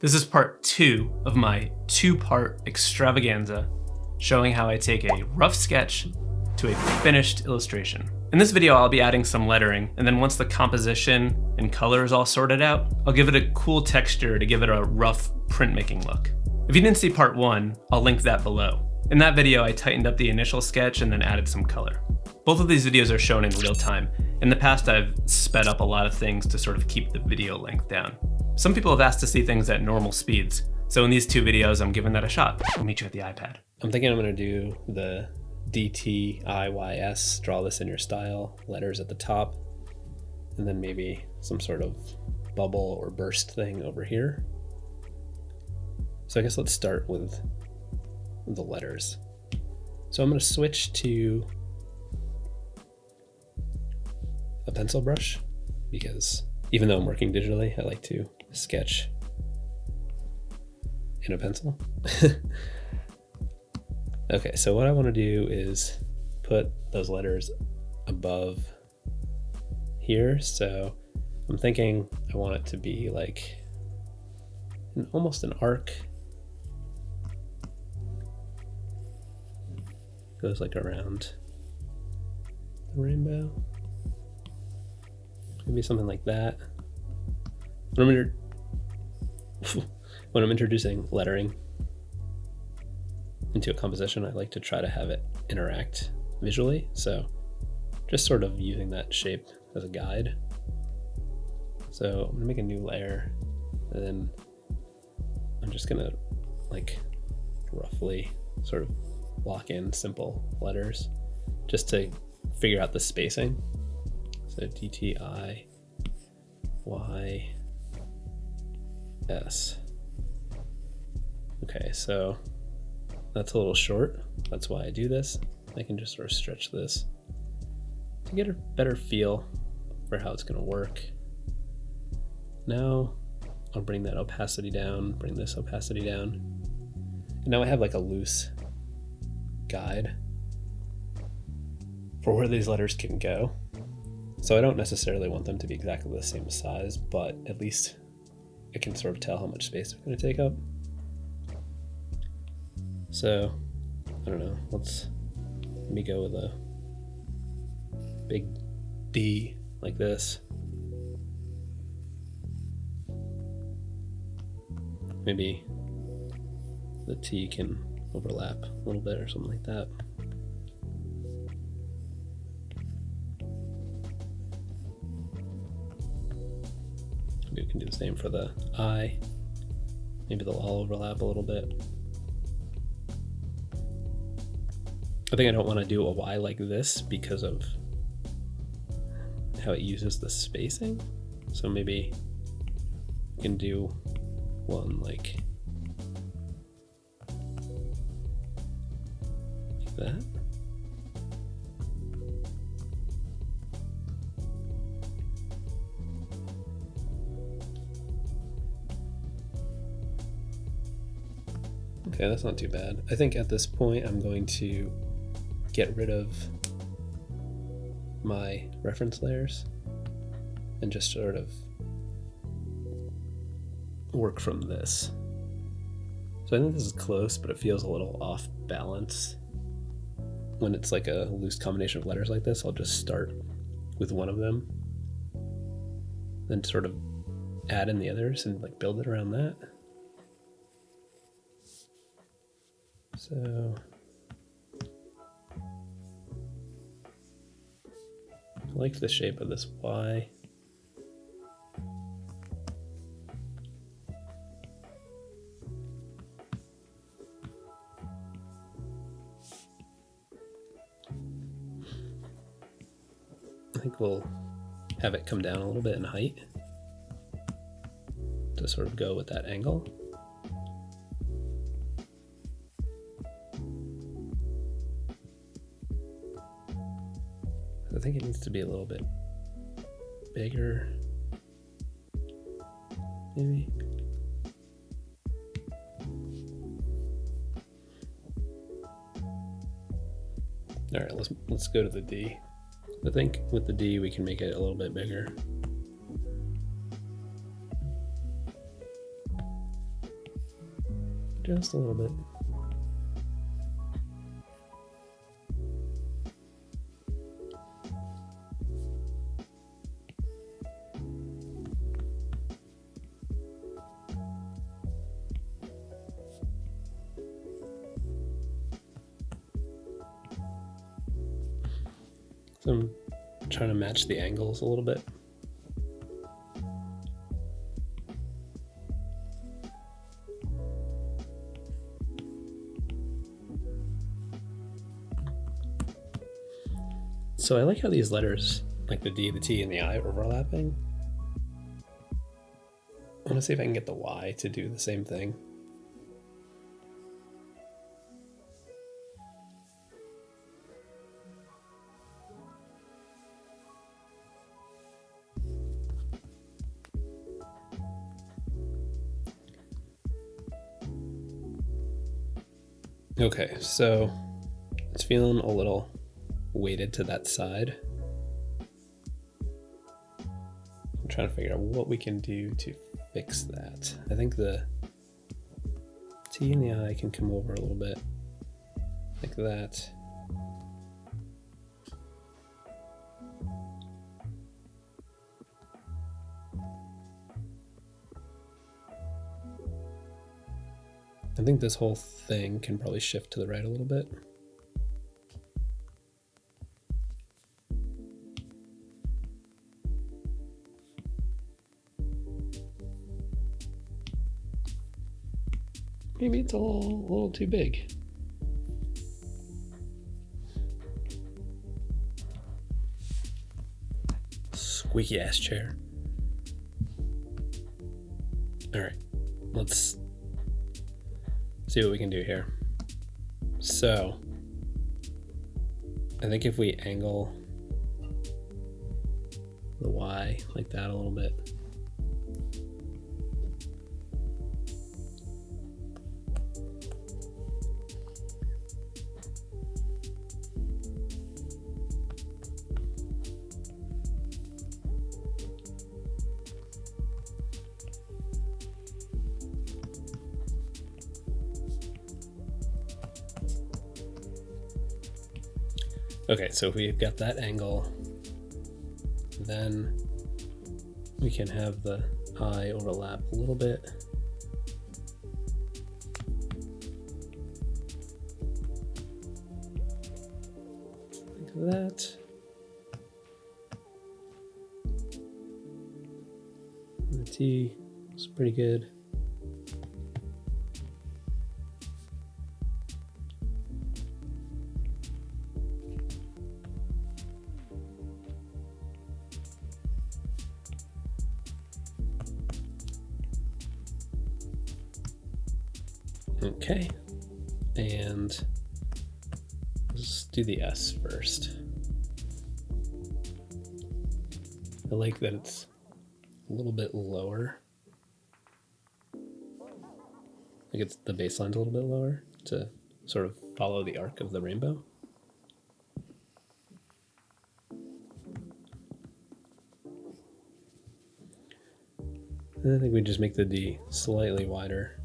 This is part 2 of my 2-part extravaganza showing how I take a rough sketch to a finished illustration. In this video, I'll be adding some lettering, and then once the composition and color is all sorted out, I'll give it a cool texture to give it a rough printmaking look. If you didn't see part 1, I'll link that below. In that video, I tightened up the initial sketch and then added some color. Both of these videos are shown in real time. In the past, I've sped up a lot of things to sort of keep the video length down. Some people have asked to see things at normal speeds, so in these 2 videos, I'm giving that a shot. I'll meet you at the iPad. I'm thinking I'm gonna do the DTIYS, draw this in your style, letters at the top, and then maybe some sort of bubble or burst thing over here. So I guess let's start with the letters. So I'm gonna switch to a pencil brush because even though I'm working digitally, I like to sketch in a pencil. Okay, so what I want to do is put those letters above here. So I'm thinking I want it to be like almost an arc. Goes like around the rainbow. Maybe something like that. When I'm introducing lettering into a composition, I like to try to have it interact visually. So just sort of using that shape as a guide. So I'm gonna make a new layer, and then I'm just gonna like roughly sort of lock in simple letters just to figure out the spacing. So DTIYS. Okay, so that's a little short. That's why I do this. I can just sort of stretch this to get a better feel for how it's gonna work. Now I'll bring that opacity down, bring this opacity down. And now I have like a loose guide for where these letters can go. So I don't necessarily want them to be exactly the same size, but at least I can sort of tell how much space they're going to take up. So, I don't know, let me go with a big D like this. Maybe the T can overlap a little bit or something like that. Maybe we can do the same for the I. Maybe they'll all overlap a little bit. I think I don't want to do a Y like this because of how it uses the spacing. So maybe we can do one like that. Okay, that's not too bad. I think at this point I'm going to get rid of my reference layers and just sort of work from this. So I think this is close, but it feels a little off balance. When it's like a loose combination of letters like this, I'll just start with one of them, then sort of add in the others and like build it around that. So I like the shape of this Y. I think we'll have it come down a little bit in height to sort of go with that angle. I think it needs to be a little bit bigger, maybe. All right, let's go to the D. I think with the D we can make it a little bit bigger. just a little bit. So I'm trying to match the angles a little bit. So I like how these letters, like the D, the T, and the I, are overlapping. I want to see if I can get the Y to do the same thing. Okay, so it's feeling a little weighted to that side. I'm trying to figure out what we can do to fix that. I think the T and the I can come over a little bit, like that. I think this whole thing can probably shift to the right a little bit. Maybe it's a little too big. Squeaky ass chair. All right, let's see what we can do here. So I think if we angle the Y like that a little bit. Okay, so if we've got that angle, then we can have the I overlap a little bit. Like that. And the T is pretty good. Okay, and let's do the S first. I like that it's a little bit lower. Like it's the baseline's a little bit lower to sort of follow the arc of the rainbow. And I think we just make the D slightly wider.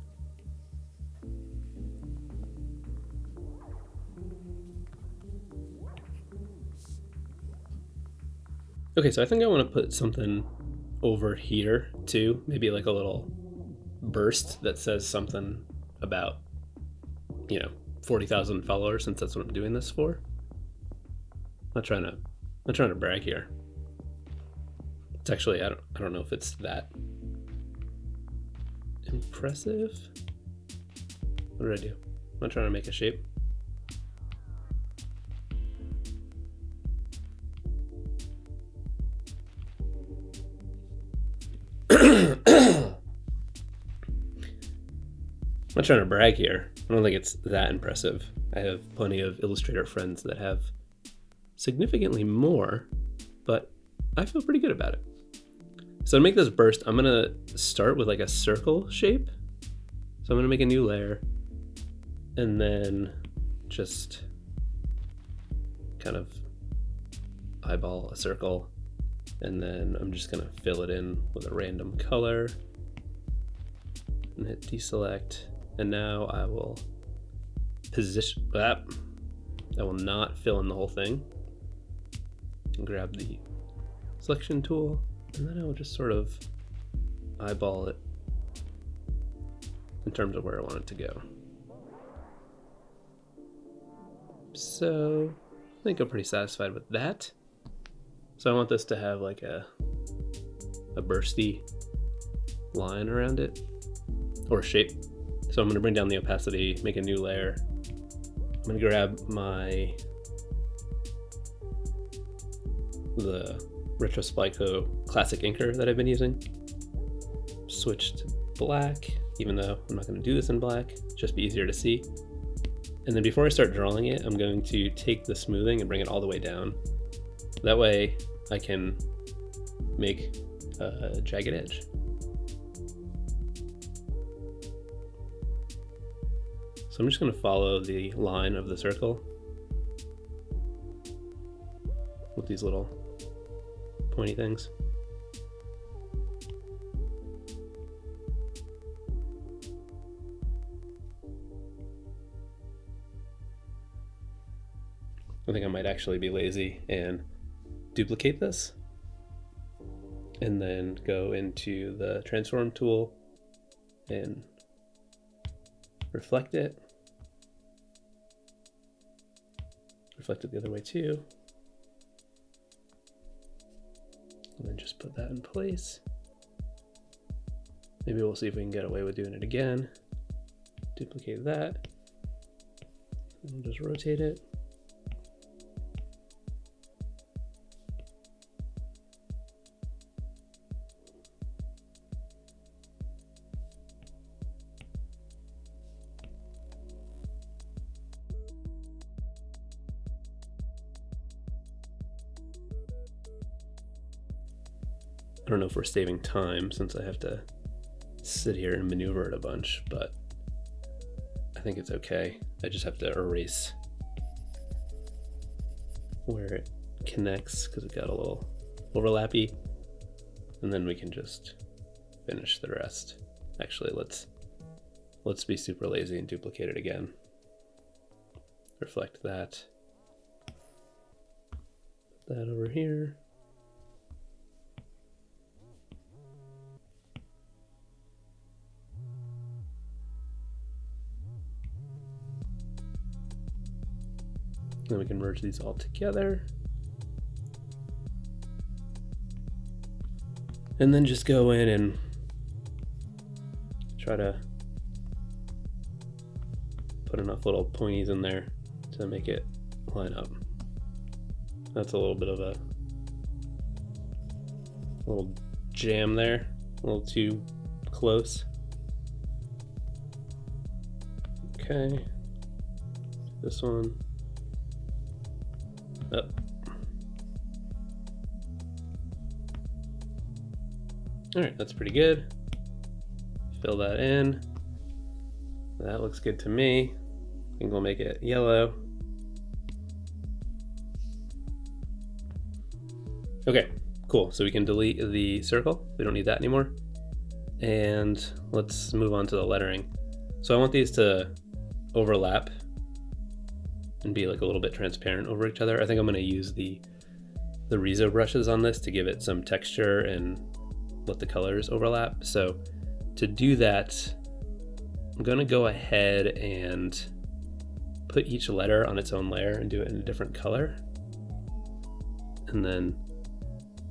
Okay, so I think I want to put something over here too, maybe like a little burst that says something about, 40,000 followers, since that's what I'm doing this for. I'm not trying to brag here. It's actually, I don't know if it's that impressive. What did I do? I'm not trying to make a shape. I'm not trying to brag here. I don't think it's that impressive. I have plenty of Illustrator friends that have significantly more, but I feel pretty good about it. So to make this burst, I'm gonna start with like a circle shape. So I'm gonna make a new layer and then just kind of eyeball a circle, and then I'm just gonna fill it in with a random color and hit deselect. And now I will position that. I will not fill in the whole thing. And grab the selection tool, and then I will just sort of eyeball it in terms of where I want it to go. So I think I'm pretty satisfied with that. So I want this to have like a bursty line around it, or shape. So I'm going to bring down the opacity, make a new layer. I'm going to grab the Retro Splico classic inker that I've been using. Switch to black, even though I'm not going to do this in black, just be easier to see. And then before I start drawing it, I'm going to take the smoothing and bring it all the way down. That way I can make a jagged edge. So I'm just going to follow the line of the circle with these little pointy things. I think I might actually be lazy and duplicate this and then go into the transform tool and reflect it the other way too, and then just put that in place. Maybe we'll see if we can get away with doing it again. Duplicate that, and we'll just rotate it. I don't know if we're saving time since I have to sit here and maneuver it a bunch, but I think it's okay. I just have to erase where it connects because it got a little overlappy, and then we can just finish the rest. Actually, let's be super lazy and duplicate it again. Reflect that. Put that over here. Then we can merge these all together. And then just go in and try to put enough little pointies in there to make it line up. That's a little bit of a little jam there, a little too close. Okay, this one. Up. All right, that's pretty good. Fill that in. That looks good to me. I think we'll make it yellow. Okay, cool. So we can delete the circle. We don't need that anymore. And let's move on to the lettering. So I want these to overlap and be like a little bit transparent over each other. I think I'm going to use the Riso brushes on this to give it some texture and let the colors overlap. So to do that, I'm going to go ahead and put each letter on its own layer and do it in a different color. And then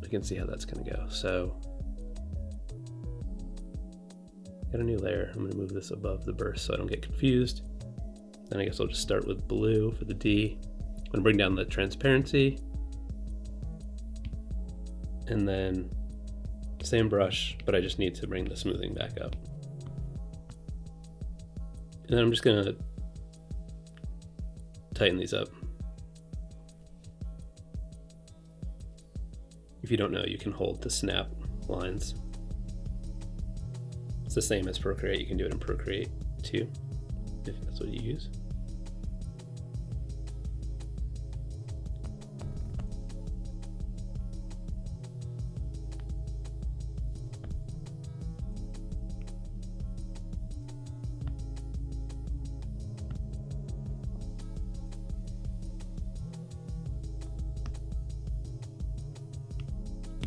we can see how that's going to go. So got a new layer. I'm going to move this above the burst so I don't get confused. Then I guess I'll just start with blue for the D. I'm going to bring down the transparency. And then same brush, but I just need to bring the smoothing back up. And then I'm just going to tighten these up. If you don't know, you can hold to snap lines. It's the same as Procreate. You can do it in Procreate too, if that's what you use.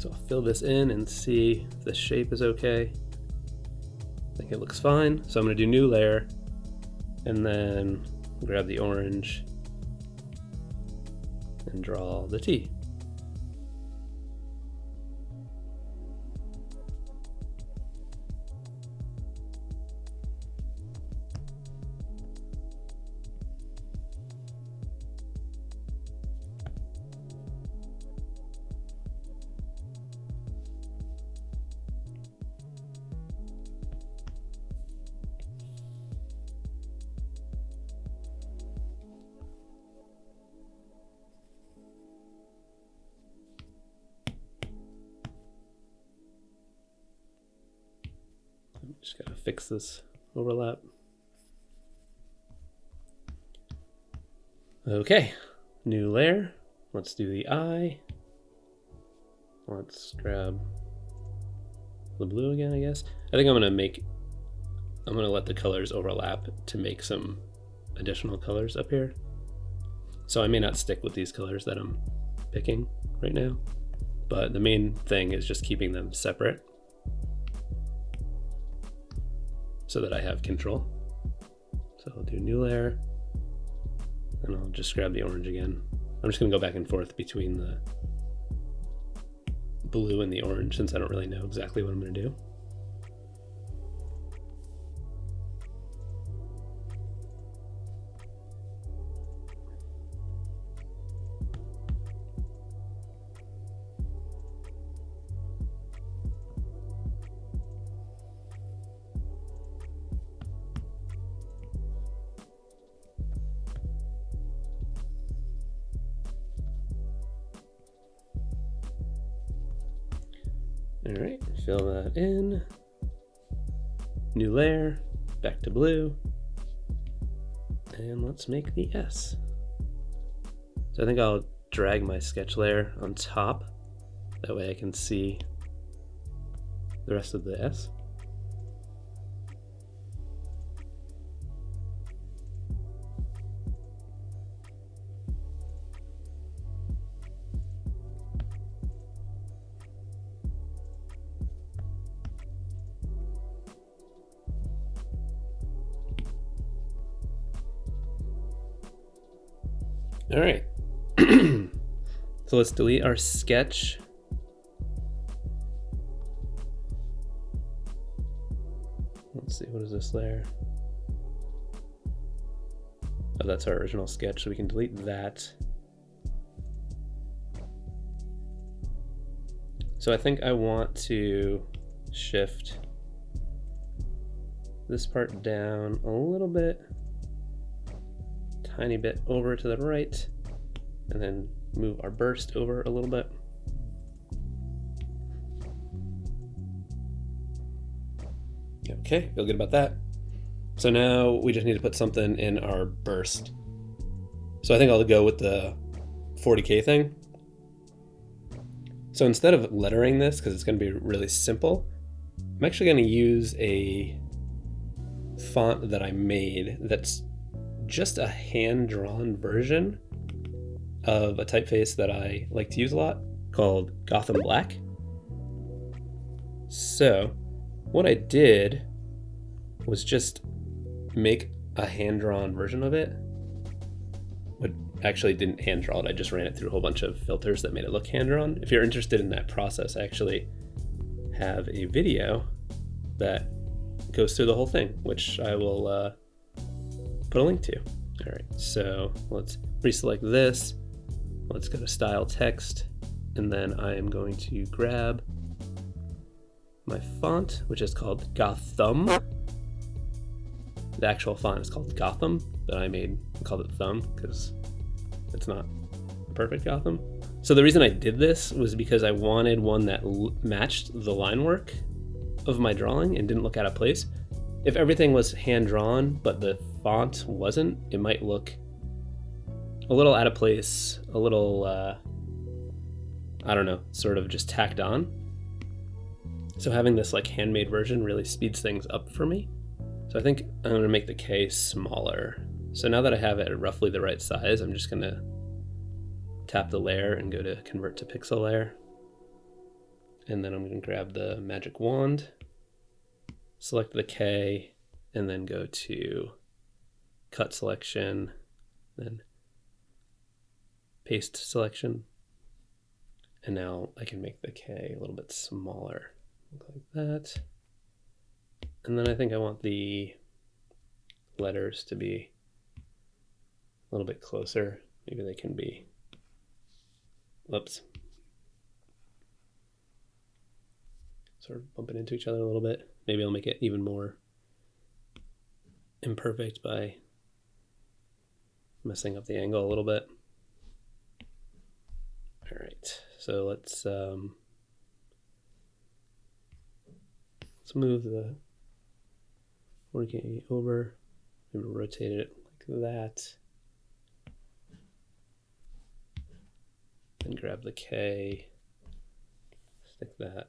So I'll fill this in and see if the shape is okay. I think it looks fine. So I'm gonna do new layer and then grab the orange and draw the T. Just gotta fix this overlap. Okay, new layer. Let's do the eye. Let's grab the blue again, I guess. I think I'm gonna let the colors overlap to make some additional colors up here. So I may not stick with these colors that I'm picking right now, but the main thing is just keeping them separate so that I have control. So I'll do new layer and I'll just grab the orange again. I'm just gonna go back and forth between the blue and the orange since I don't really know exactly what I'm gonna do. All right, fill that in. New layer, back to blue. And let's make the S. So I think I'll drag my sketch layer on top. That way I can see the rest of the S. All right, so let's delete our sketch. Let's see, what is this layer? Oh, that's our original sketch, so we can delete that. So I think I want to shift this part down a little bit. Tiny bit over to the right, and then move our burst over a little bit. Okay, feel good about that. So now we just need to put something in our burst. So I think I'll go with the 40K thing. So instead of lettering this, because it's going to be really simple, I'm actually going to use a font that I made that's just a hand-drawn version of a typeface that I like to use a lot called Gotham Black. So what I did was just make a hand-drawn version of it. But actually didn't hand draw it, I just ran it through a whole bunch of filters that made it look hand-drawn. If you're interested in that process, I actually have a video that goes through the whole thing, which I will put a link to. All right, so let's reselect this. Let's go to style text, and then I am going to grab my font, which is called Gotham. The actual font is called Gotham, but I called it Thumb because it's not a perfect Gotham. So the reason I did this was because I wanted one that matched the line work of my drawing and didn't look out of place. If everything was hand-drawn, but the font wasn't, it might look a little out of place, a little, I don't know, sort of just tacked on. So having this like handmade version really speeds things up for me. So I think I'm gonna make the K smaller. So now that I have it at roughly the right size, I'm just gonna tap the layer and go to convert to pixel layer. And then I'm going to grab the magic wand, select the K, and then go to cut selection, then paste selection. And now I can make the K a little bit smaller, like that. And then I think I want the letters to be a little bit closer. Maybe they can be, whoops, sort of bumping into each other a little bit. Maybe I'll make it even more imperfect by messing up the angle a little bit. All right, so let's move the 4K over, maybe rotate it like that. Then grab the K, stick that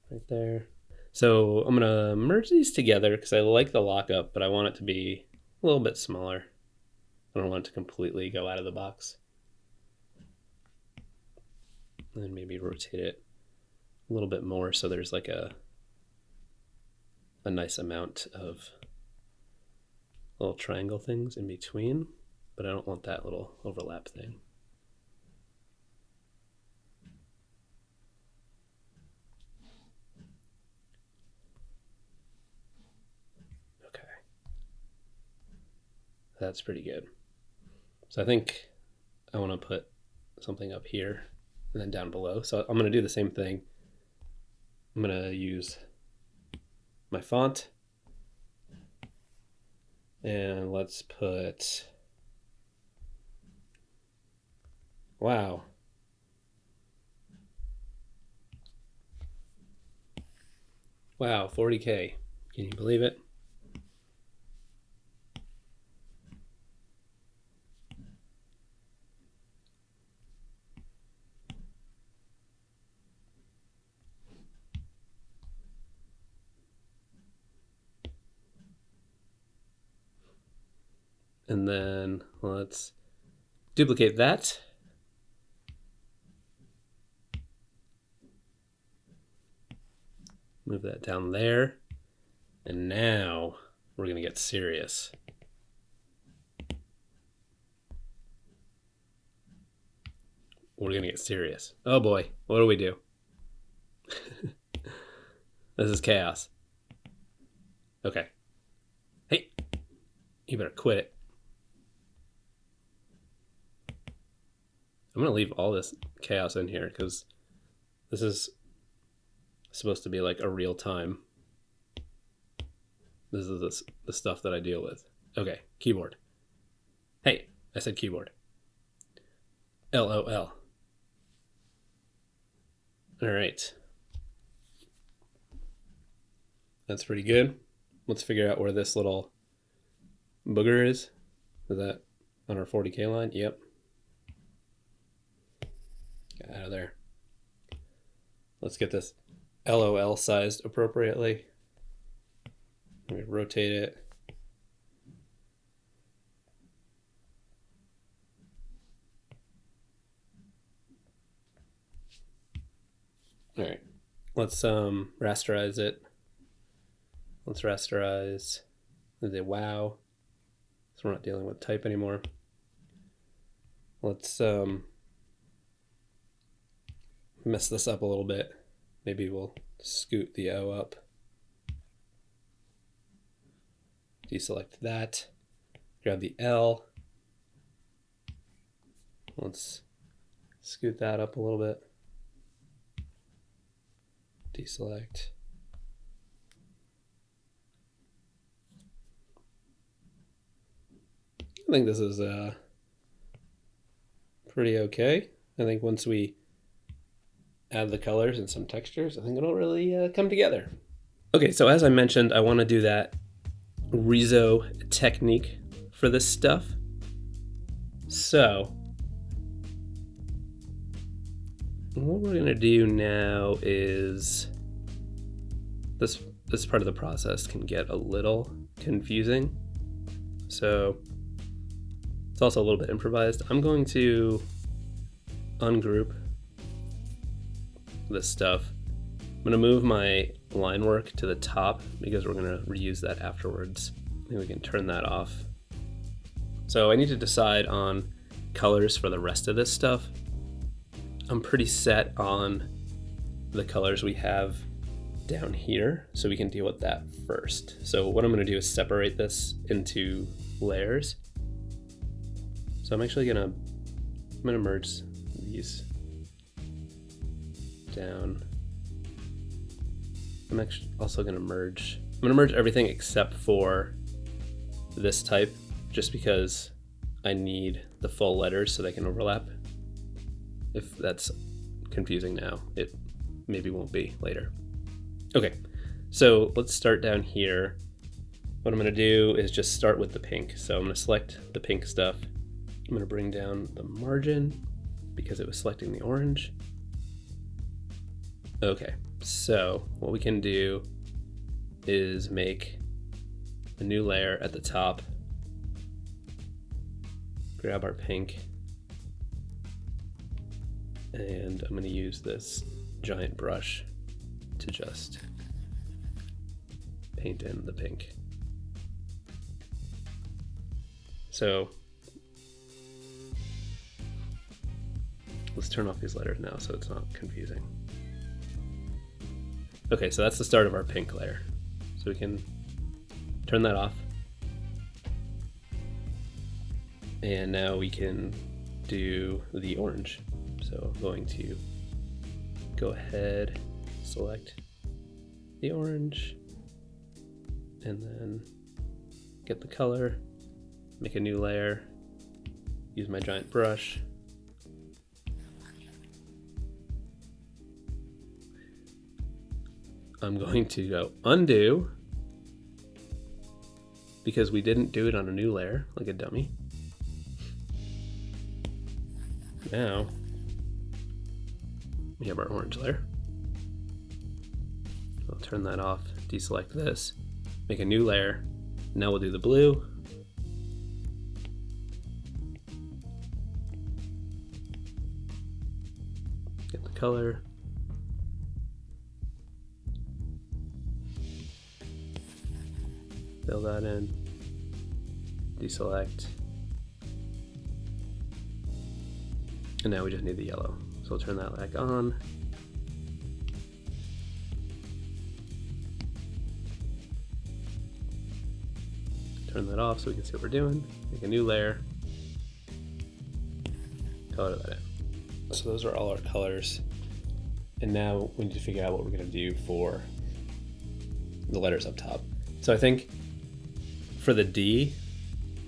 right there. So I'm gonna merge these together because I like the lockup, but I want it to be a little bit smaller. I don't want it to completely go out of the box. And then maybe rotate it a little bit more so there's like a nice amount of little triangle things in between, but I don't want that little overlap thing. Okay. That's pretty good. So I think I want to put something up here and then down below. So I'm going to do the same thing. I'm going to use my font, and let's put, wow. Wow, 40K. Can you believe it? And then let's duplicate that. Move that down there. And now we're going to get serious. We're going to get serious. Oh boy, what do we do? This is chaos. Okay. Hey, you better quit it. I'm going to leave all this chaos in here because this is supposed to be like a real time. This is the stuff that I deal with. Okay, keyboard. Hey, I said keyboard. LOL. All right. That's pretty good. Let's figure out where this little booger is. Is that on our 40K line? Yep. Get out of there. Let's get this LOL sized appropriately. Let me rotate it. All right, let's rasterize it. Let's rasterize the wow, so we're not dealing with type anymore. Let's mess this up a little bit. Maybe we'll scoot the O up. Deselect that. Grab the L. Let's scoot that up a little bit. Deselect. I think this is pretty okay. I think once we add the colors and some textures, I think it'll really come together. Okay, so as I mentioned, I want to do that Riso technique for this stuff. So what we're going to do now is this part of the process can get a little confusing. So it's also a little bit improvised. I'm going to ungroup this stuff. I'm gonna move my line work to the top because we're gonna reuse that afterwards. I think we can turn that off. So I need to decide on colors for the rest of this stuff. I'm pretty set on the colors we have down here, so we can deal with that first. So what I'm gonna do is separate this into layers. So I'm gonna merge these down. I'm gonna merge everything except for this type, just because I need the full letters so they can overlap. If that's confusing now, it maybe won't be later. Okay, so let's start down here. What I'm gonna do is just start with the pink. So I'm gonna select the pink stuff. I'm gonna bring down the margin because it was selecting the orange. Okay, so what we can do is make a new layer at the top, grab our pink, and I'm gonna use this giant brush to just paint in the pink. So let's turn off these letters now so it's not confusing. Okay, so that's the start of our pink layer. So we can turn that off. And now we can do the orange. So I'm going to go ahead, select the orange, and then get the color, make a new layer, use my giant brush. I'm going to go undo because we didn't do it on a new layer like a dummy. Now we have our orange layer. I'll turn that off, deselect this, make a new layer. Now we'll do the blue. Get the color. Fill that in, deselect, and now we just need the yellow. So we'll turn that back on. Turn that off so we can see what we're doing. Make a new layer, color that in. So those are all our colors. And now we need to figure out what we're gonna do for the letters up top. So I think for the D,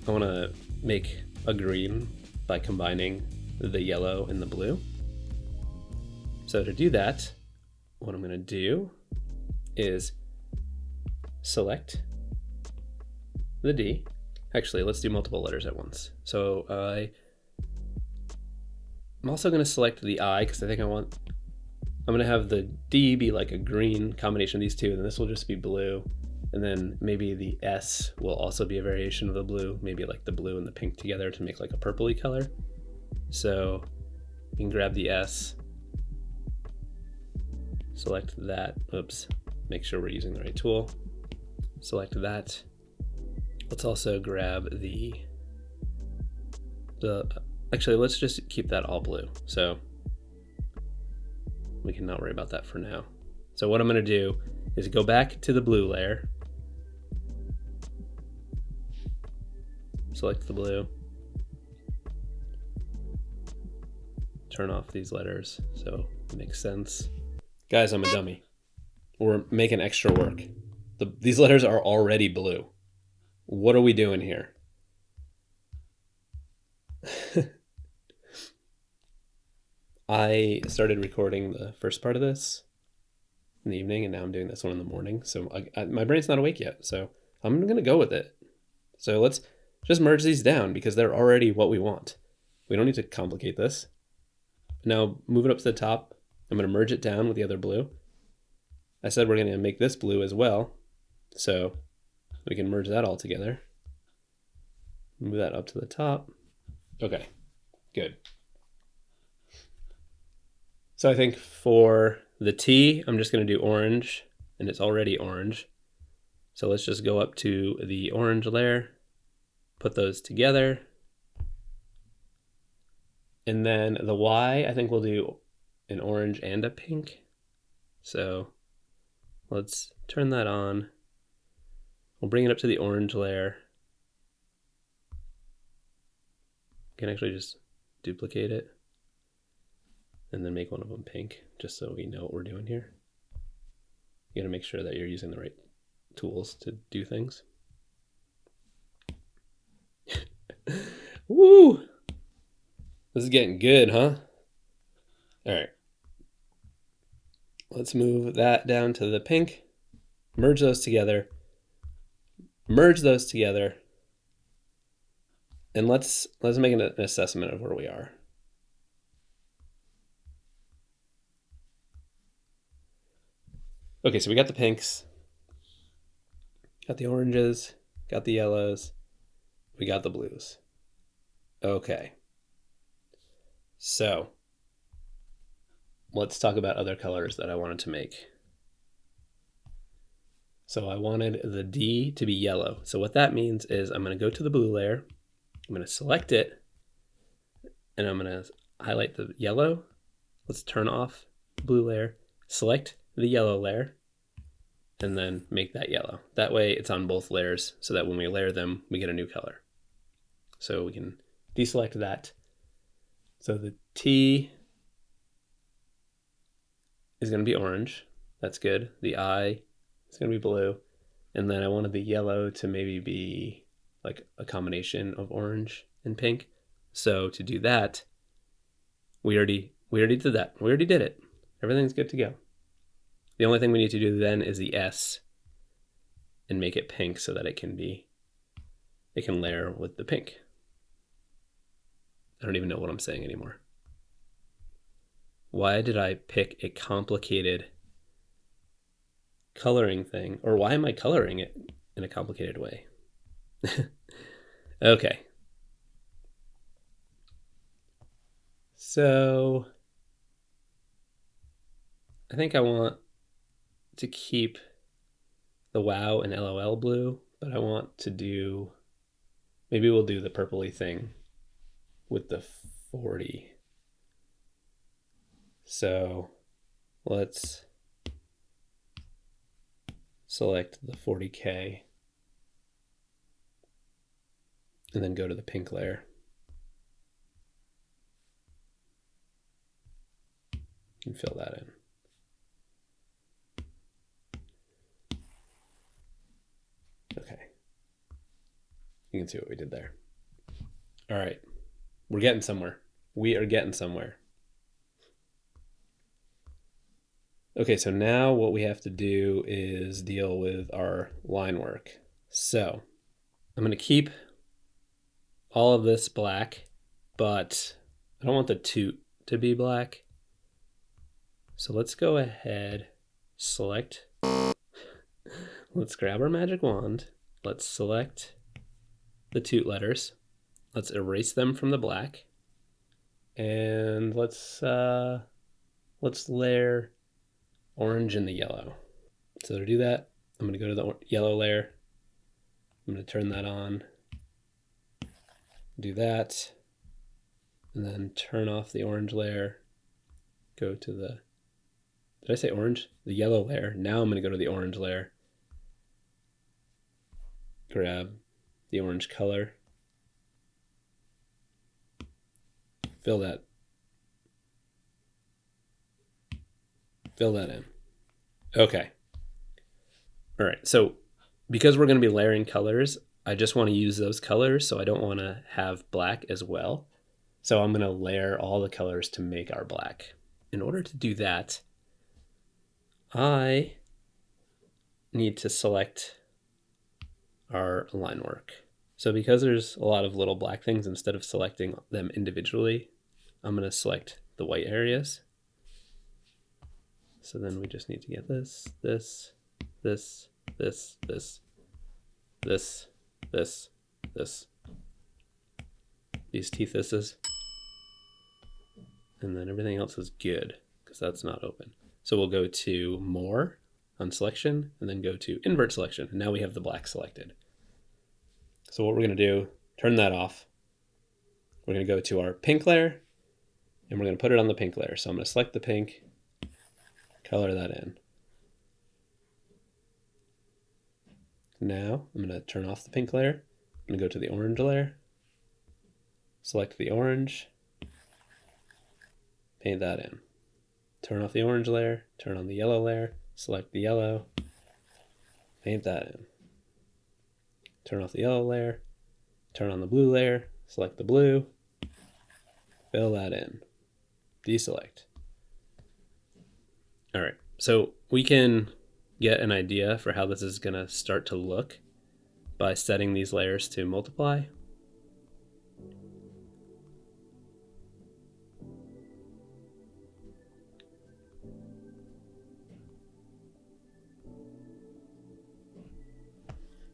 I want to make a green by combining the yellow and the blue. So to do that, what I'm going to do is select the D. Actually, let's do multiple letters at once. So I'm also going to select the I because I think I'm going to have the D be like a green combination of these two, and this will just be blue. And then maybe the S will also be a variation of the blue, maybe like the blue and the pink together to make like a purpley color. So you can grab the S, select that, oops, make sure we're using the right tool. Select that. Let's also grab actually let's just keep that all blue. So we can not worry about that for now. So what I'm gonna do is go back to the blue layer, select the blue, turn off these letters so it makes sense. Guys, I'm a dummy. We're making extra work. These letters are already blue. What are we doing here? I started recording the first part of this in the evening, and now I'm doing this one in the morning. So my brain's not awake yet, so I'm going to go with it. So let's just merge these down because they're already what we want. We don't need to complicate this. Now move it up to the top. I'm going to merge it down with the other blue. I said we're going to make this blue as well, so we can merge that all together. Move that up to the top. Okay, good. So I think for the T, I'm just going to do orange, and it's already orange. So let's just go up to the orange layer, put those together. And then the Y, I think we'll do an orange and a pink. So let's turn that on. We'll bring it up to the orange layer. You can actually just duplicate it and then make one of them pink, just so we know what we're doing here. You gotta make sure that you're using the right tools to do things. Woo! This is getting good, huh? All right. Let's move that down to the pink. Merge those together. Merge those together. And let's make an assessment of where we are. Okay, so we got the pinks, got the oranges, got the yellows, we got the blues. Okay. So let's talk about other colors that I wanted to make. So I wanted the D to be yellow. So what that means is I'm going to go to the blue layer, I'm going to select it, and I'm going to highlight the yellow. Let's turn off the blue layer, select the yellow layer, and then make that yellow. That way it's on both layers so that when we layer them, we get a new color. So we can deselect that. So the T is going to be orange. That's good. The I is going to be blue. And then I wanted the yellow to maybe be like a combination of orange and pink. So to do that, we already did that. We already did it. Everything's good to go. The only thing we need to do then is the S and make it pink so that it can layer with the pink. I don't even know what I'm saying anymore. Why did I pick a complicated coloring thing? Or why am I coloring it in a complicated way? Okay. So I think I want to keep the WOW and LOL blue, but I want to do, maybe we'll do the purpley thing with the 40. So let's select the 40K and then go to the pink layer. And fill that in. Okay. You can see what we did there. All right. We're getting somewhere. We are getting somewhere. Okay, so now what we have to do is deal with our line work. So I'm going to keep all of this black, but I don't want the toot to be black. So let's go ahead, select, let's grab our magic wand, let's select the toot letters, let's erase them from the black, and let's layer orange and the yellow. So to do that, I'm going to go to the yellow layer, I'm going to turn that on, do that, and then turn off the orange layer, go to the, did I say orange? The yellow layer. Now I'm going to go to the orange layer, grab the orange color, fill that in. Okay. All right. So because we're going to be layering colors, I just want to use those colors, so I don't want to have black as well. So I'm going to layer all the colors to make our black. In order to do that, I need to select our line work. So because there's a lot of little black things, instead of selecting them individually, I'm going to select the white areas. So then we just need to get this, this, this, this, this, this, this, this, these teethuses, and then everything else is good because that's not open. So we'll go to More on Selection, and then go to Invert Selection. And now we have the black selected. So what we're going to do, turn that off. We're going to go to our pink layer, and we're going to put it on the pink layer. So I'm going to select the pink, color that in. Now I'm going to turn off the pink layer. I'm going to go to the orange layer, select the orange, paint that in. Turn off the orange layer, turn on the yellow layer, select the yellow, paint that in. Turn off the yellow layer, turn on the blue layer, select the blue, fill that in, deselect. All right, so we can get an idea for how this is going to start to look by setting these layers to multiply.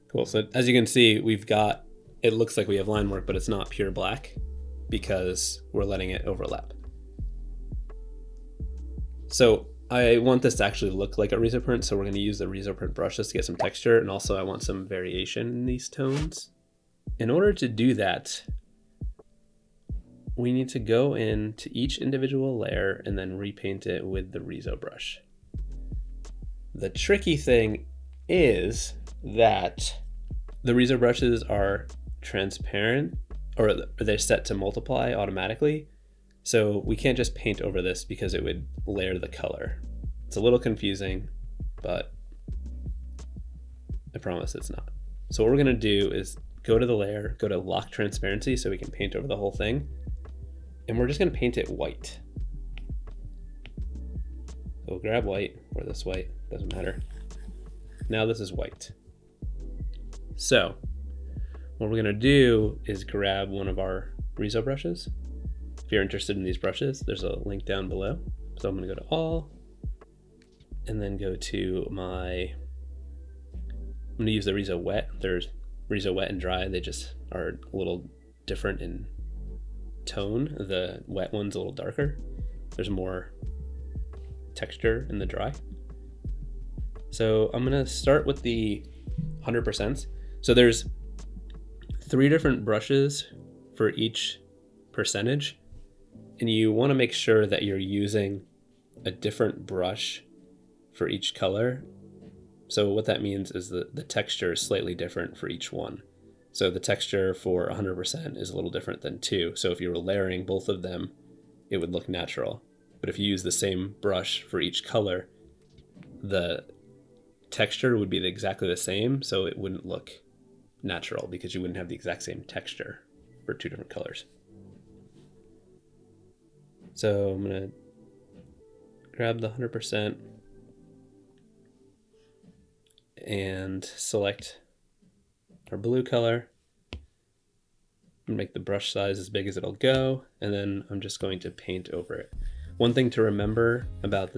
Cool, so as you can see, it looks like we have line work, but it's not pure black because we're letting it overlap. So I want this to actually look like a Riso print, so we're going to use the Riso print brushes to get some texture, and also I want some variation in these tones. In order to do that, we need to go into each individual layer and then repaint it with the Riso brush. The tricky thing is that the Riso brushes are transparent, or they're set to multiply automatically. So we can't just paint over this because it would layer the color. It's a little confusing, but I promise it's not. So what we're gonna do is go to the layer, go to lock transparency so we can paint over the whole thing. And we're just gonna paint it white. So we'll grab white, or this white, doesn't matter. Now this is white. So what we're gonna do is grab one of our Riso brushes. If you're interested in these brushes, there's a link down below. So I'm gonna go to all, and then go to I'm gonna use the Riso Wet. There's Riso Wet and Dry. They just are a little different in tone. The wet one's a little darker. There's more texture in the dry. So I'm gonna start with the 100%. So there's 3 different brushes for each percentage, and you want to make sure that you're using a different brush for each color. So what that means is that the texture is slightly different for each one. So the texture for 100% is a little different than 2. So if you were layering both of them, it would look natural. But if you use the same brush for each color, the texture would be exactly the same, so it wouldn't look natural because you wouldn't have the exact same texture for 2 different colors. So I'm gonna grab the 100% and select our blue color and make the brush size as big as it'll go, and then I'm just going to paint over it. One thing to remember about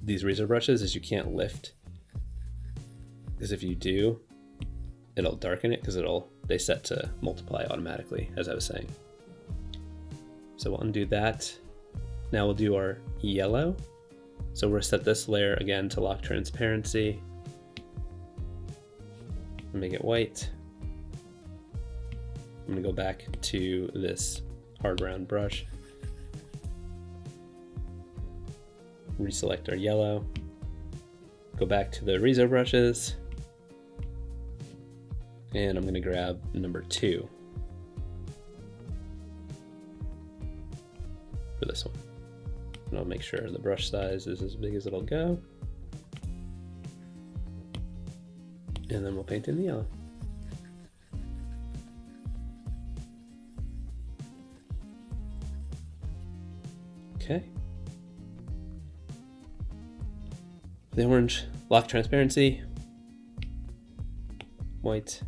these Riso brushes is you can't lift, because if you do, it'll darken it because they set to multiply automatically, as I was saying. So we'll undo that. Now we'll do our yellow. So we'll set this layer again to lock transparency. Make it white. I'm gonna go back to this hard round brush. Reselect our yellow. Go back to the Riso brushes. And I'm gonna grab number 2 for this one. And I'll make sure the brush size is as big as it'll go. And then we'll paint in the yellow. Okay. The orange, lock transparency, white,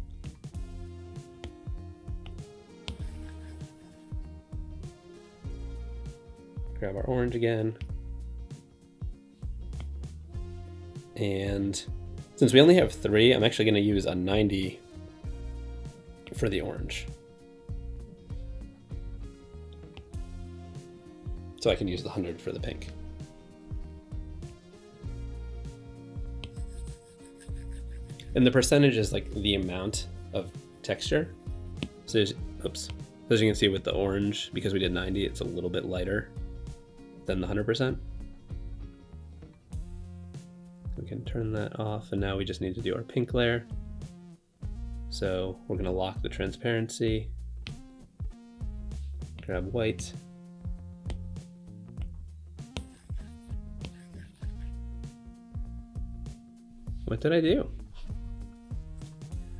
grab our orange again, and since we only have 3, I'm actually going to use a 90 for the orange. So I can use the 100 for the pink. And the percentage is like the amount of texture. So oops. As you can see with the orange, because we did 90, it's a little bit lighter than the 100%. We can turn that off, and now we just need to do our pink layer. So we're gonna lock the transparency, grab white, what did I do?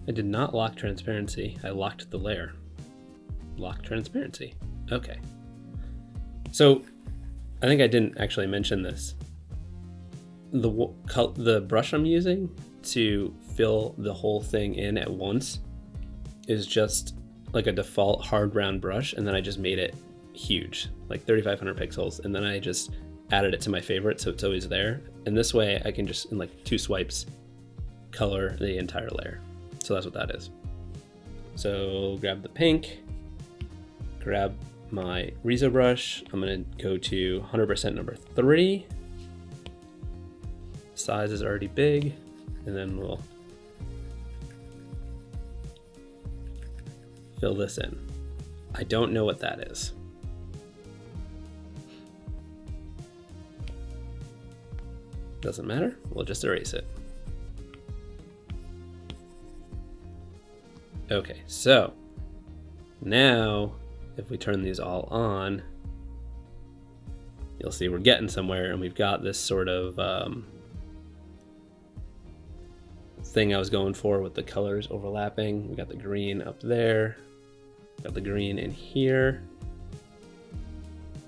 I did not lock transparency, I locked the layer. Lock transparency. Okay. So I think I didn't actually mention this. The brush I'm using to fill the whole thing in at once is just like a default hard round brush, and then I just made it huge, like 3,500 pixels, and then I just added it to my favorite so it's always there. And this way I can just, in like 2 swipes, color the entire layer. So that's what that is. So grab the pink, grab my Riso brush. I'm gonna go to 100% number 3. Size is already big, and then we'll fill this in. I don't know what that is. Doesn't matter, we'll just erase it. Okay, so now if we turn these all on, you'll see we're getting somewhere, and we've got this sort of thing I was going for with the colors overlapping. We got the green up there, got the green in here.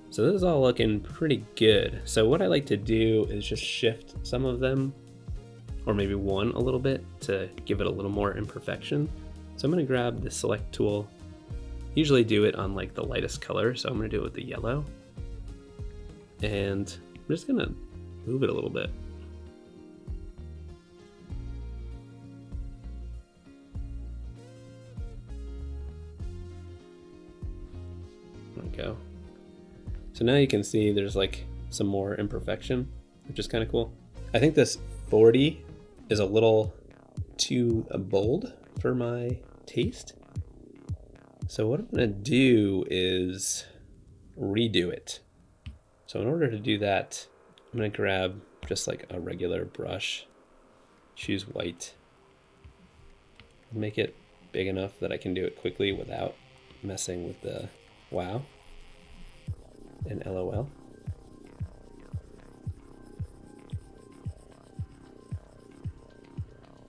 So this is all looking pretty good. So what I like to do is just shift some of them, or maybe one a little bit, to give it a little more imperfection. So I'm gonna grab the select tool, usually do it on like the lightest color, so I'm gonna do it with the yellow. And I'm just gonna move it a little bit. There we go. So now you can see there's like some more imperfection, which is kind of cool. I think this 40 is a little too bold for my taste. So what I'm gonna do is redo it. So in order to do that, I'm gonna grab just like a regular brush, choose white, make it big enough that I can do it quickly without messing with the wow and LOL.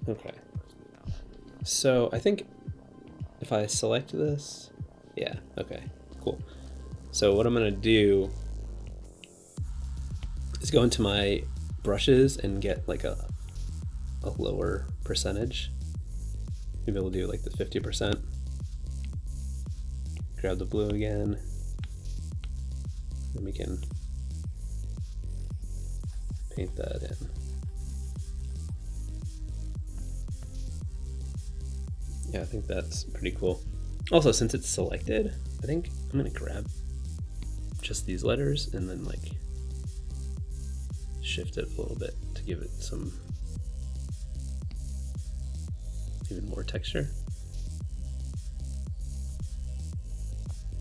Okay. So I think if I select this, yeah, okay, cool. So what I'm gonna do is go into my brushes and get like a lower percentage. Maybe we'll do like the 50%. Grab the blue again. And we can paint that in. Yeah, I think that's pretty cool. Also, since it's selected, I think I'm gonna grab just these letters and then like shift it a little bit to give it some even more texture.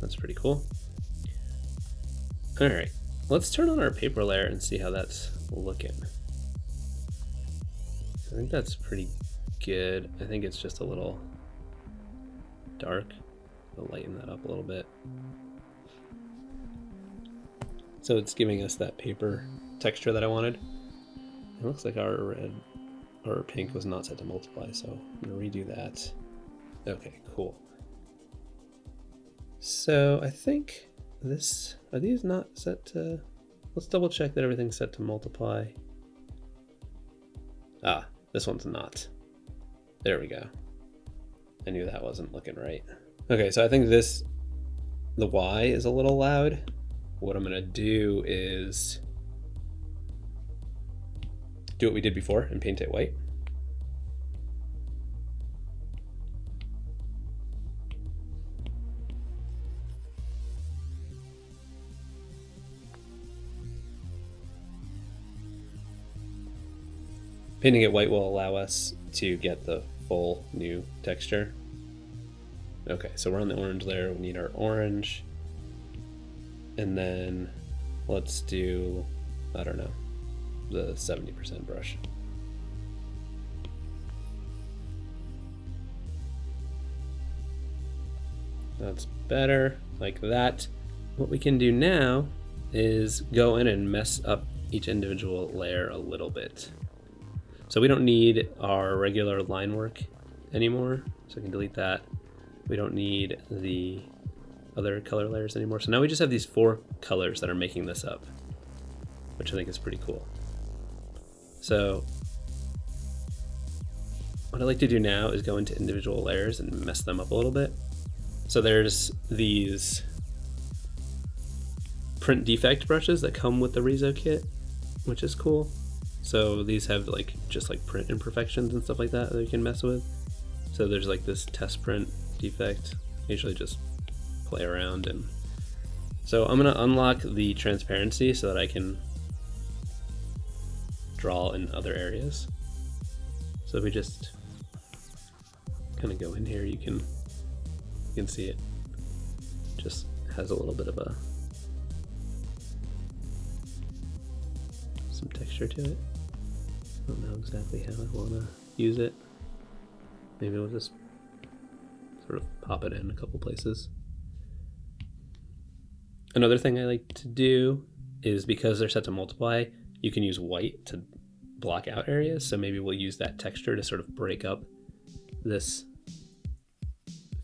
That's pretty cool. All right, let's turn on our paper layer and see how that's looking. I think that's pretty good. I think it's just a little dark. I'll lighten that up a little bit. So it's giving us that paper texture that I wanted. It looks like our red or pink was not set to multiply, so I'm gonna redo that. Okay, cool. So I think this, are these not set to, let's double check that everything's set to multiply. Ah, this one's not. There we go. I knew that wasn't looking right. Okay, so I think this, the Y is a little loud. What I'm gonna do is do what we did before and paint it white. Painting it white will allow us to get the full new texture. Okay, so we're on the orange layer. We need our orange. And then let's do, I don't know, the 70% brush. That's better, like that. What we can do now is go in and mess up each individual layer a little bit. So we don't need our regular line work anymore, so I can delete that. We don't need the other color layers anymore. So now we just have these 4 colors that are making this up, which I think is pretty cool. So what I like to do now is go into individual layers and mess them up a little bit. So there's these print defect brushes that come with the Riso kit, which is cool. So these have like just like print imperfections and stuff like that that you can mess with. So there's like this test print defect. Usually just play around, and so I'm gonna unlock the transparency so that I can draw in other areas. So if we just kind of go in here, you can see it just has a little bit of some texture to it. I don't know exactly how I want to use it. Maybe we'll just sort of pop it in a couple places. Another thing I like to do is, because they're set to multiply, you can use white to block out areas. So maybe we'll use that texture to sort of break up this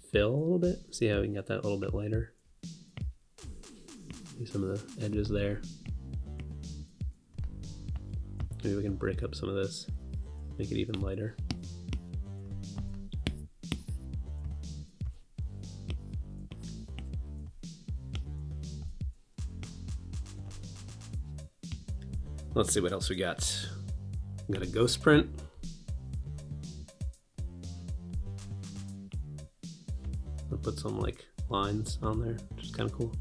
fill a little bit. See how we can get that a little bit lighter. See some of the edges there. Maybe we can break up some of this, make it even lighter. Let's see what else we got. We got a ghost print. I'll put some like lines on there, which is kind of cool.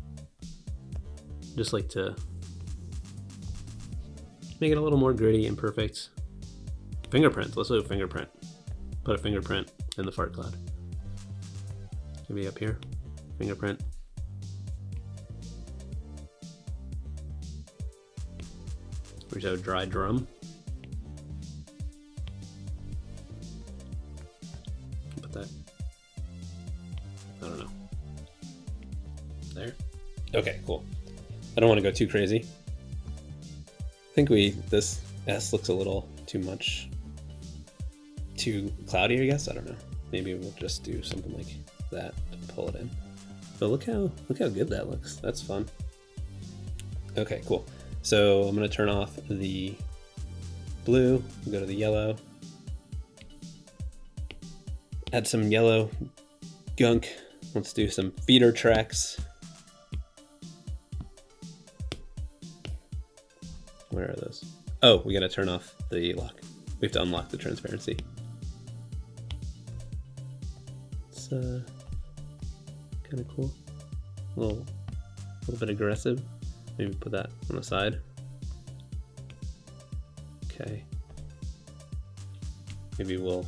Just like to make it a little more gritty and perfect. Fingerprints, let's do a fingerprint. Put a fingerprint in the fart cloud. Maybe up here, fingerprint. We just have a dry drum. Put that, I don't know, there. Okay, cool. I don't want to go too crazy. I think this S looks a little too cloudy, I guess. I don't know. Maybe we'll just do something like that to pull it in. But look how good that looks. That's fun. Okay, cool. So I'm gonna turn off the blue, go to the yellow, add some yellow gunk. Let's do some feeder tracks. Where are those? Oh, we gotta turn off the lock. We have to unlock the transparency. It's kind of cool. A little bit aggressive. Maybe put that on the side. Okay. Maybe we'll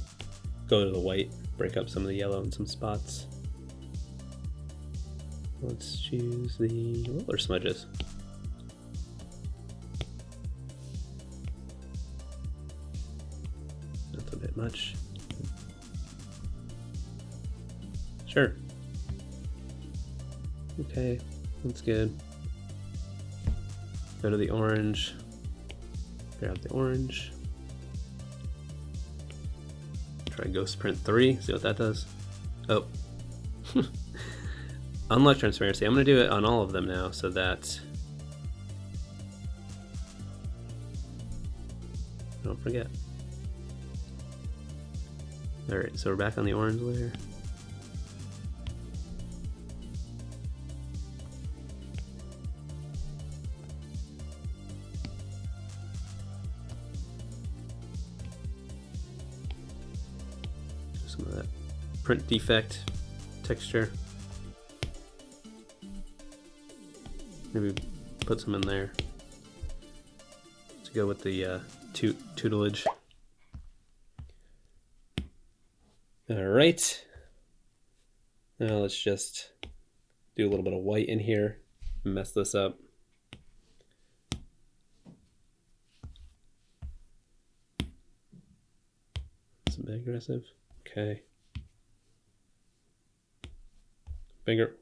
go to the white, break up some of the yellow in some spots. Let's choose the roller smudges. That's a bit much. Sure. Okay, that's good. Go to the orange, grab the orange, try Ghost Print 3, see what that does. Oh, unlock transparency. I'm going to do it on all of them now so that I don't forget. Alright, so we're back on the orange layer. Some of that print defect texture. Maybe put some in there to go with the tutelage. All right. Now let's just do a little bit of white in here, mess this up. It's a bit aggressive. Okay.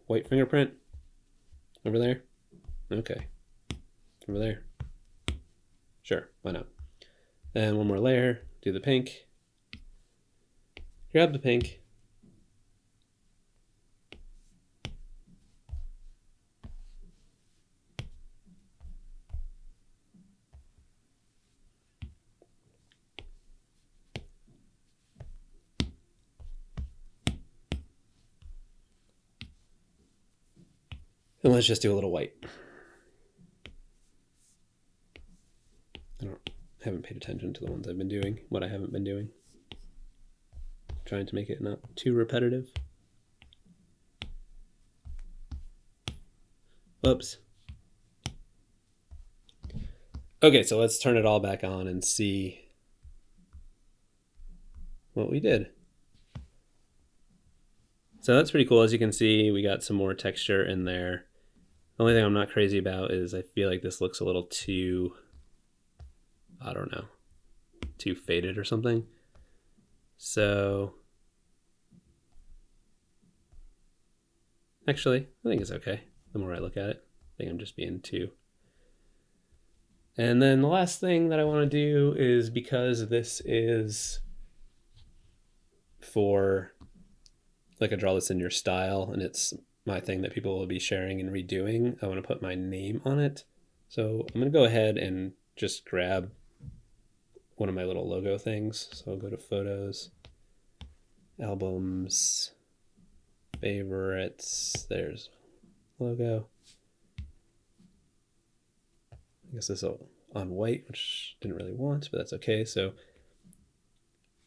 White fingerprint. Over there. Okay. Over there. Sure, why not? And one more layer. Do the pink. Grab the pink. And let's just do a little white. Haven't paid attention to the ones I've been doing, what I haven't been doing. Trying to make it not too repetitive. Whoops. Okay, so let's turn it all back on and see what we did. So that's pretty cool. As you can see, we got some more texture in there. The only thing I'm not crazy about is I feel like this looks a little too, I don't know, too faded or something. So actually, I think it's okay. The more I look at it, I think I'm just being too. And then the last thing that I want to do is, because this is for like a draw this in your style and it's my thing that people will be sharing and redoing, I want to put my name on it. So I'm going to go ahead and just grab one of my little logo things. So I'll go to photos, albums, favorites, there's logo. I guess this is on white, which I didn't really want, but that's okay. So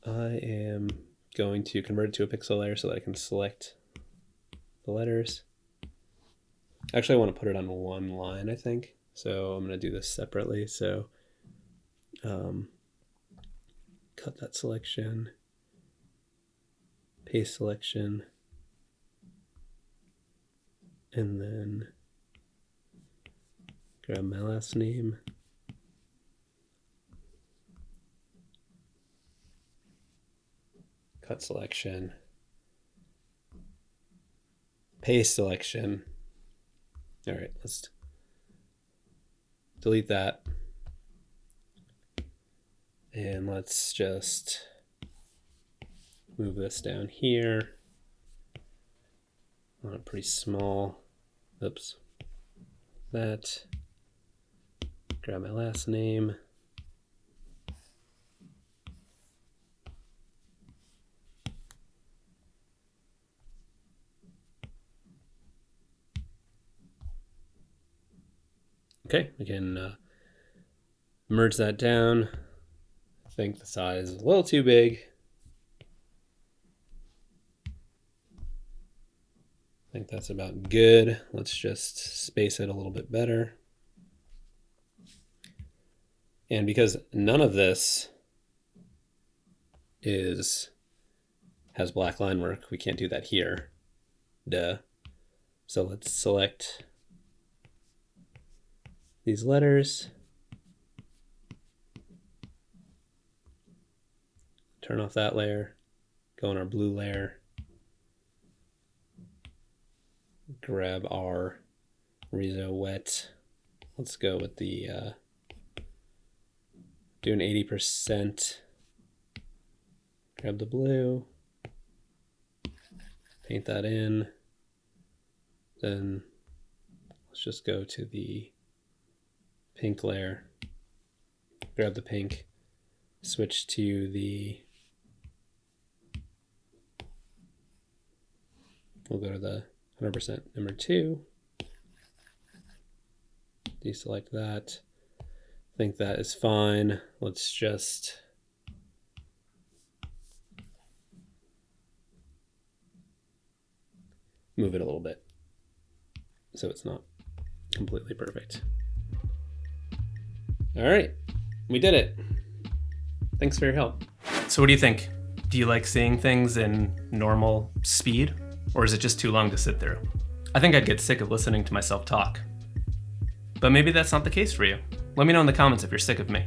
I am going to convert it to a pixel layer so that I can select the letters. Actually, I want to put it on one line, I think. So I'm going to do this separately. So cut that selection, paste selection, and then grab my last name. Cut selection, paste selection. All right, let's delete that. And let's just move this down here. I want it pretty small. Oops. That. Grab my last name. Okay, we can merge that down. I think the size is a little too big. I think that's about good. Let's just space it a little bit better. And because none of this has black line work, we can't do that here. Duh. So let's select these letters, turn off that layer, go on our blue layer, grab our Riso wet. Let's go with the do an 80%, grab the blue, paint that in, then let's just go to the pink layer, grab the pink, switch to the, we'll go to the 100% number 2, deselect that. I think that is fine. Let's just move it a little bit so it's not completely perfect. All right, we did it. Thanks for your help. So what do you think? Do you like seeing things in normal speed, or is it just too long to sit through? I think I'd get sick of listening to myself talk. But maybe that's not the case for you. Let me know in the comments if you're sick of me.